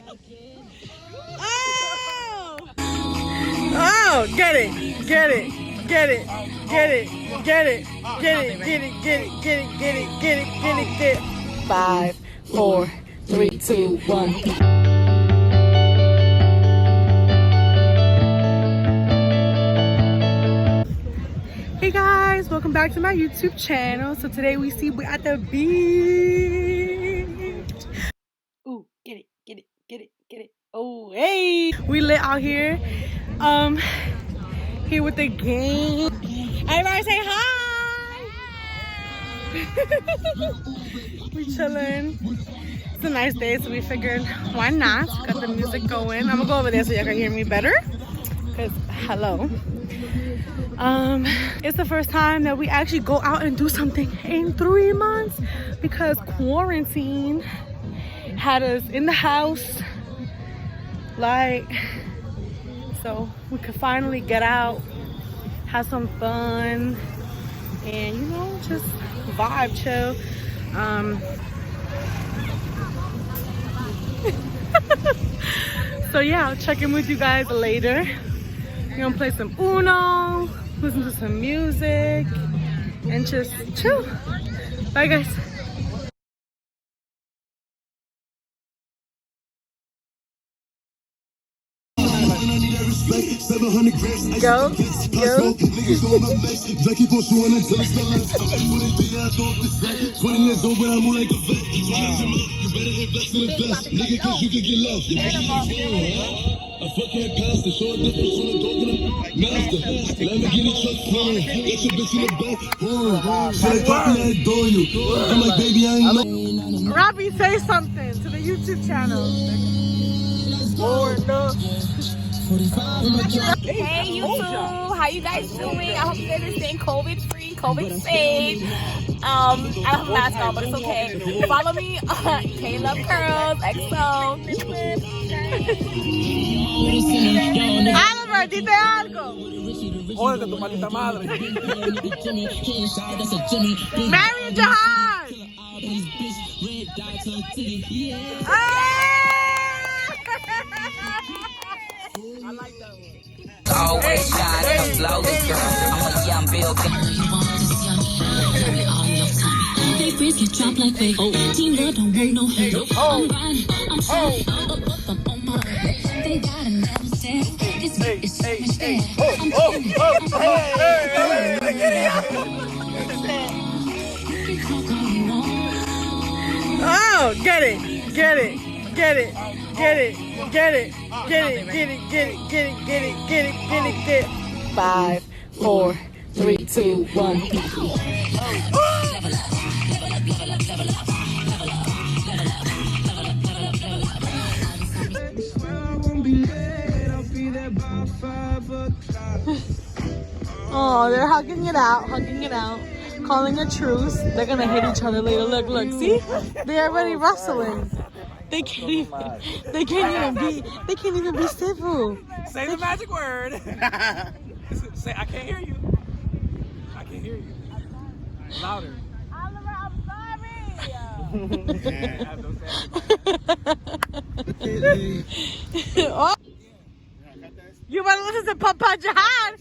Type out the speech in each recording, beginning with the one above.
Oh! Oh! Get it! Get it! Get it! Get it! Get it! Get it! Get it! Get it! Get it! Get it! Get it! Get it! Get it! 5, 4, 3, 2, 1. Hey guys, welcome back to my YouTube channel. So today we're at the beach. Ooh, get it, get it, get it, get it. Oh, hey. We lit out here. Here with the gang. Everybody say hi. We chilling. It's a nice day, so we figured why not? Got the music going. I'm gonna go over there so y'all can hear me better. Cause hello. It's the first time that we actually go out and do something in 3 months because quarantine had us in the house, like, so we could finally get out, have some fun, and you know, just vibe, chill. So yeah, I'll check in with you guys later. We're gonna play some Uno, listen to some music, and just chill. Bye guys. Go, go. I fuck that pastor, show a difference from the dog and the master. Lamborghini truck flowing, got your bitch in the back. Should I copy that door you? I'm like, baby, I ain't know. Robbie, say something to the YouTube channel. Hey YouTube, how you guys doing? I hope you guys are staying COVID free, COVID safe. I don't have a mask on, but it's okay. Follow me on K-Love Curls, XO. Oliver, dite algo. Jódete tu maldita madre. Marion Jahan. Always shot and flawless, girl. I'm a young Bill. They breathe, get dropped like fake. Team love don't want no hate. I'm grinding, I'm trying. I'm on my way. They gotta never stay. This beat is so much there. I'm Oh, get it, get it, get it, get it, get it, get it, get it, get it, get it, get it, get it, get it, get it. 5, 4, 3, 2, 1. Oh, they're hugging it out, calling a truce. They're gonna hit each other later. Look, look, see? They're already wrestling. They can't even be civil. Say the magic word. Say, I can't hear you. I can't hear you. Louder. Oliver, I'm sorry. Oh. You better listen to Papa Jahan.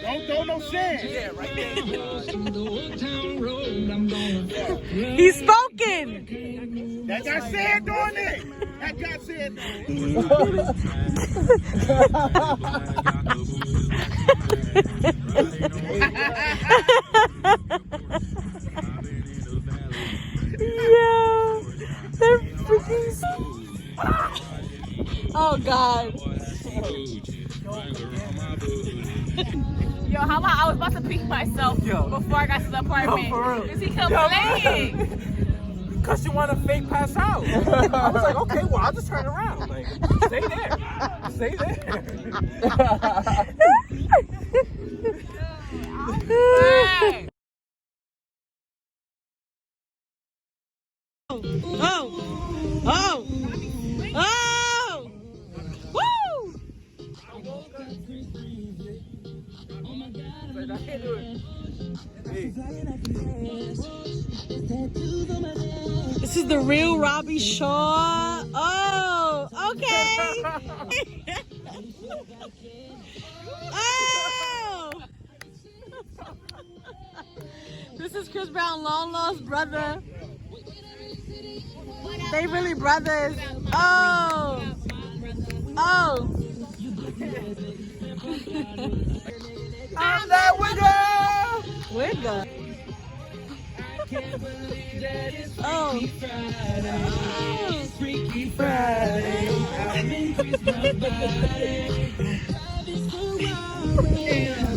Don't no shit. Yeah, right there. He's spoken. That guy said doing it. That guy said Yeah, they're freaking. Oh God. Yo, how about I was about to pee myself before I got to the apartment? Because he kept playing. because you want to fake pass out. I was like, okay, well, I'll just turn around. Like, stay there. Stay there. Hey. Oh! Oh! Oh! Woo! Like, I can't do it. This is the real Robbie Shaw. Oh, okay. Oh. This is Chris Brown, long lost brother. They really brothers. Oh. Oh. I'm that winner. Wigga. Oh. Freaky Friday. I'm in Christmas body.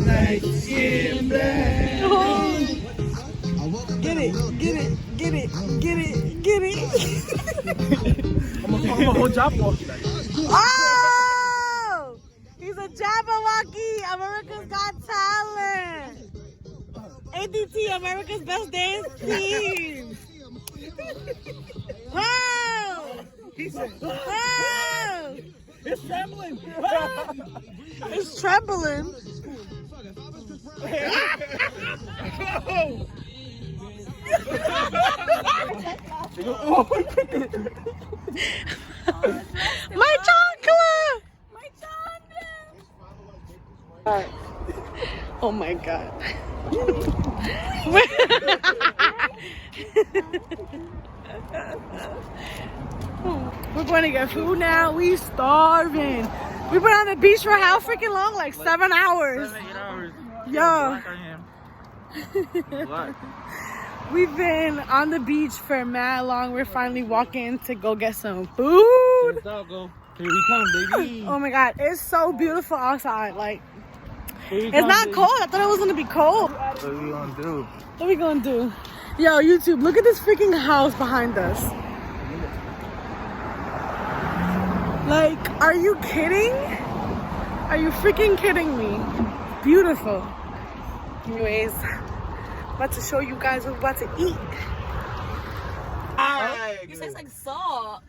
Like skin black. Get it, get it, get it, get it, get it. I'm a whole job walking. Oh! He's a Jabberwocky, America's Got Talent. ADT, America's Best Dance Team. Wow! Wow! It's trembling. It's trembling. My chocolate! My chocolate. Oh my god. We're going to get food now. We starving. We've been on the beach for how freaking long? Like 7 hours. 7, 8 hours. Yeah. Black. We've been on the beach for mad long. We're finally walking to go get some food. Here we come, baby. Oh my god, it's so beautiful outside. Like, Here we it's come, not baby. cold. I thought it was gonna be cold. What are we gonna do? What are we gonna do? Yo, YouTube, look at this freaking house behind us. Like, are you kidding? Are you freaking kidding me? Beautiful. Anyways, about to show you guys what we're about to eat. You taste like salt.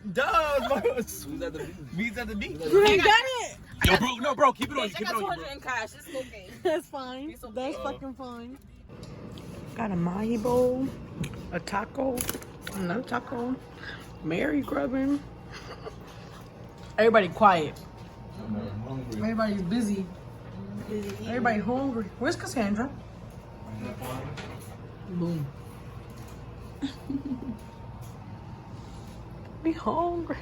Beats at the beat. You ain't got it. Yo, bro, no, bro, keep it on. I Keep it got on. 200 in cash. It's okay. That's fine. It's okay. That's fucking fine. Got a mahi bowl, a taco, another taco, Mary grubbing. Everybody quiet. Everybody's busy. Everybody hungry. Where's Cassandra? Boom. We hungry.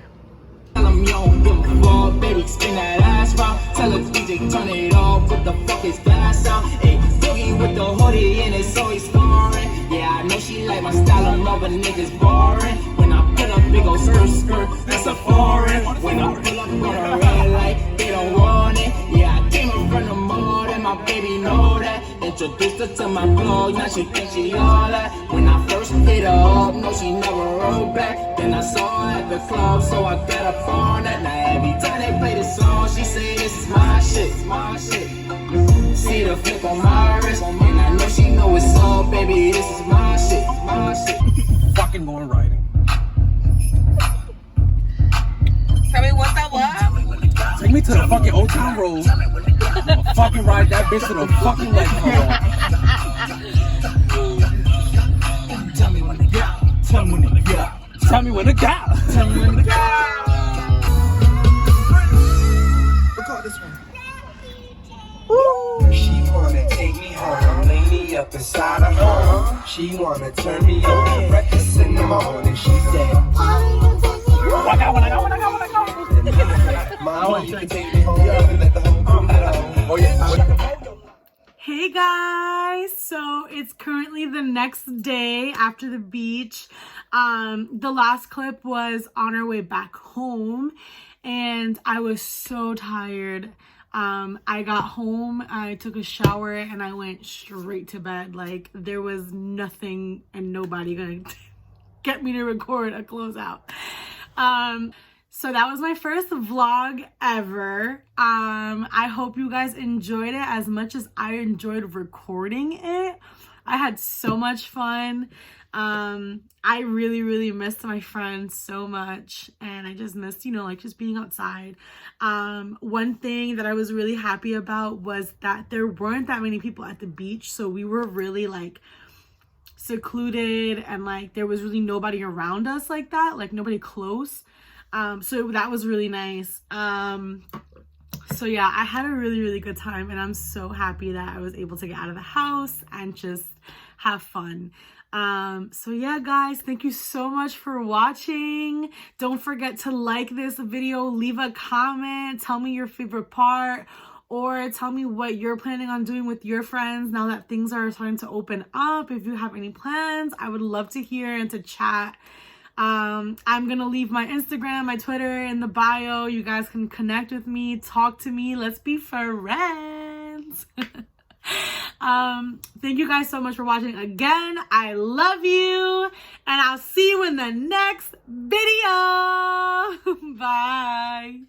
Tell him you don't give a fuck, baby, spin that ass round. Tell the DJ turn it off, what the fuck is gas out? Hey, Boogie with the hoodie and it's always scoring. Yeah, I know she like my style, I'm other niggas boring. When I put up big ol' skirt, that's a foreign. When I pull up on a red light, they don't want it. Yeah, I came up from the mall and my baby know that. Introduced her to my blog, now she thinks she all that. When I first hit her up, no, she never rolled back. Then I saw her at the club, so I got up on that. Now every time they play this song, she say this is my shit, my shit. See the flip on my wrist, and I know she know it's up, baby, this is my shit, my shit. Fucking going riding. Tell me what that was. Take me to the fucking Old Town Road. I'ma fucking ride that bitch to the fucking lake. Tell me when to go. Tell me when to go. Tell me when to go. Tell me when to go. Record this one. She wanna take me home, lay me up inside of her. She wanna turn me on, breakfast in the morning. She said, Mama, you can take me home, and let the whole crew know. Oh yeah. Hey guys, so it's currently the next day after the beach. The last clip was on our way back home and I was so tired. I got home, I took a shower and I went straight to bed. Like there was nothing and nobody gonna get me to record a closeout. So that was my first vlog ever. I hope you guys enjoyed it as much as I enjoyed recording it. I had so much fun. I really missed my friends so much, and I just missed, you know, like just being outside. One thing that I was really happy about was that there weren't that many people at the beach, so we were really like secluded, and like there was really nobody around us like that, like nobody close. So that was really nice. So yeah, I had a really good time, and I'm so happy that I was able to get out of the house and just have fun. So yeah, guys, thank you so much for watching. Don't forget to like this video, leave a comment, tell me your favorite part, or tell me what you're planning on doing with your friends now that things are starting to open up. If you have any plans, I would love to hear and to chat. I'm gonna leave my Instagram, my Twitter in the bio. You guys can connect with me, talk to me, let's be friends. Thank you guys so much for watching again. I love you, and I'll see you in the next video. Bye.